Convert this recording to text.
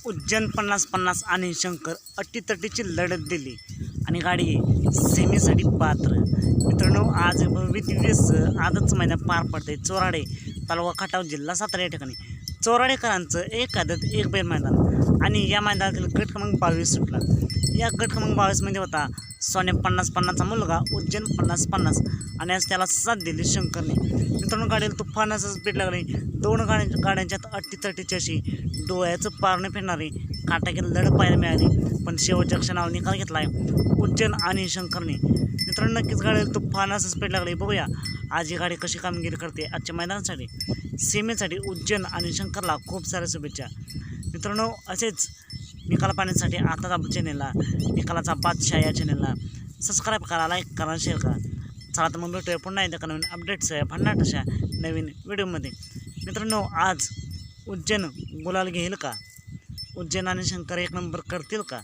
उज्जैन 50-50 आणि शंकर अटीतटीची लढत दिली आणि गाडी सेमीसाठी पात्र। मित्रांनो, आज भव्य आजच मैदान पार पडते चोराडे तालुका खटाव जिल्हा सातारा या ठिकाणी। चोराडेकरांचं एक आदत एक बैल मैदान आणि या मैदानातील गट क्रमांक 22 सुटला। या गट क्रमांक 22 मध्ये होता सोन्या 50-50चा मुलगा उज्जैन 50-50 आणि आज त्याला साथ दिली शंकरने। मित्रांनो, गाडीला तुफान असं स्पीड लागले, दोन गाड्यांच्यात अटीतटीची अशी डोळ्याचं पारणं फिरणारी काटाकी लढत पाहायला मिळाली, पण शेवटच्या क्षणावर निकाल घेतला आहे उज्जैन आणि शंकरने। मित्रांनो, नक्कीच गाडीला तुफान असं स्पीड लागले। बघूया आज ही गाडी कशी कामगिरी करते आजच्या मैदानासाठी। सीमेसाठी उज्जैन आणि शंकरला खूप साऱ्या शुभेच्छा। मित्रांनो, असेच निकाल पाहण्यासाठी आताच आपल्या चॅनेलला निकालाचा बादशाह या चॅनेलला सबस्क्राईब करा, लाईक करा, शेअर करा। चला तर मग भेटूया पुन्हा एकदा नवीन अपडेट्स भन्नाट अशा नवीन व्हिडिओमध्ये। मित्रांनो, आज उज्जैन गुलाल घेईल का? उज्जैन आणि शंकर एक नंबर करतील का?